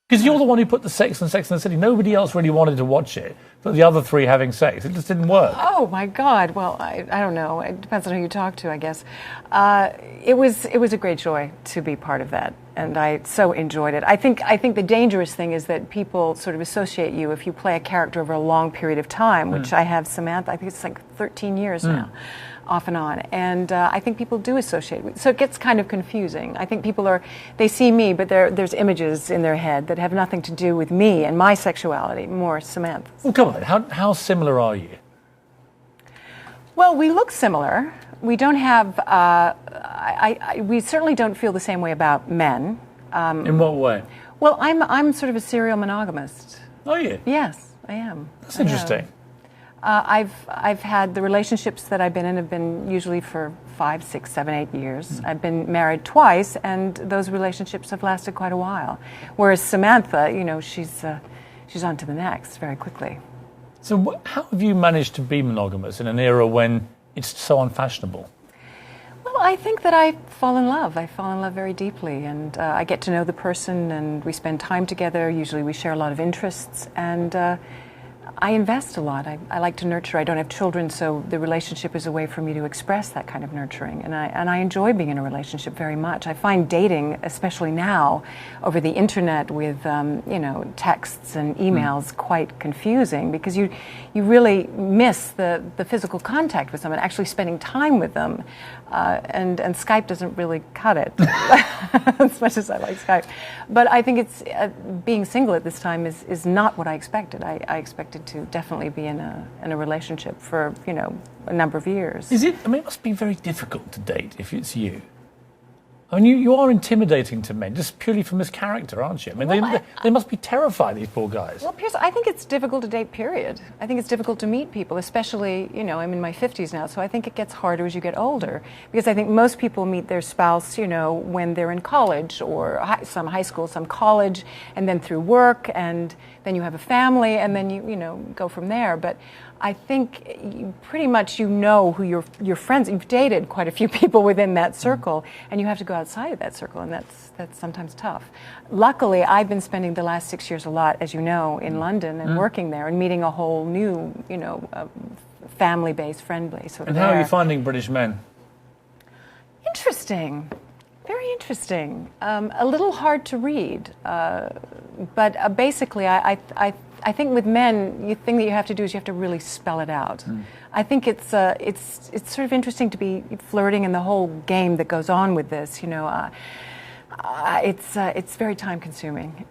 Because you're the one who put the Sex and the City. Nobody else really wanted to watch it, but the other three having sex. It just didn't work. Oh, my God. Well, I don't know. It depends on who you talk to, I guess. It was a great joy to be part of that, and I so enjoyed it. I think the dangerous thing is that people sort of associate you if you play a character over a long period of time, which I have Samantha, I think it's like 13 years now. Off and on, and I think people do associate with, so it gets kind of confusing. I think people they see me, but there's images in their head that have nothing to do with me and my sexuality, more Samantha. Well, come on, how similar are you? Well, we look similar. We don't have, we certainly don't feel the same way about men. In what way? Well, I'm sort of a serial monogamist. Are you? Yes, I am. That's interesting. I've had the relationships that I've been in have been usually for 5, 6, 7, 8 years. I've been married twice, and those relationships have lasted quite a while. Whereas Samantha, she's on to the next very quickly. So how have you managed to be monogamous in an era when it's so unfashionable? Well, I think that I fall in love. I fall in love very deeply, and I get to know the person, and we spend time together. Usually we share a lot of interests, and I invest a lot. I like to nurture. I don't have children, so the relationship is a way for me to express that kind of nurturing. And I enjoy being in a relationship very much. I find dating, especially now, over the internet with texts and emails, quite confusing because you really miss the physical contact with someone, actually spending time with them. And Skype doesn't really cut it as much as I like Skype. But I think it's being single at this time is not what I expected. I expected to definitely be in a relationship for a number of years. Is it? I mean, it must be very difficult to date if it's you. I mean, you are intimidating to men, just purely from this character, aren't you? I mean, they must be terrified, these poor guys. Well, Piers, I think it's difficult to date, period. I think it's difficult to meet people, especially, I'm in my 50s now, so I think it gets harder as you get older. Because I think most people meet their spouse, when they're in college, or some high school, some college, and then through work, and then you have a family, and then you go from there. But I think pretty much who your friends. You've dated quite a few people within that circle, and you have to go outside of that circle, and that's sometimes tough. Luckily, I've been spending the last 6 years a lot, as you know, in London and working there and meeting a whole new, family base, friend base. And how are you finding British men? Interesting. Very interesting. A little hard to read, but basically, I think with men, the thing that you have to do is you have to really spell it out. I think it's sort of interesting to be flirting and the whole game that goes on with this. It's very time consuming.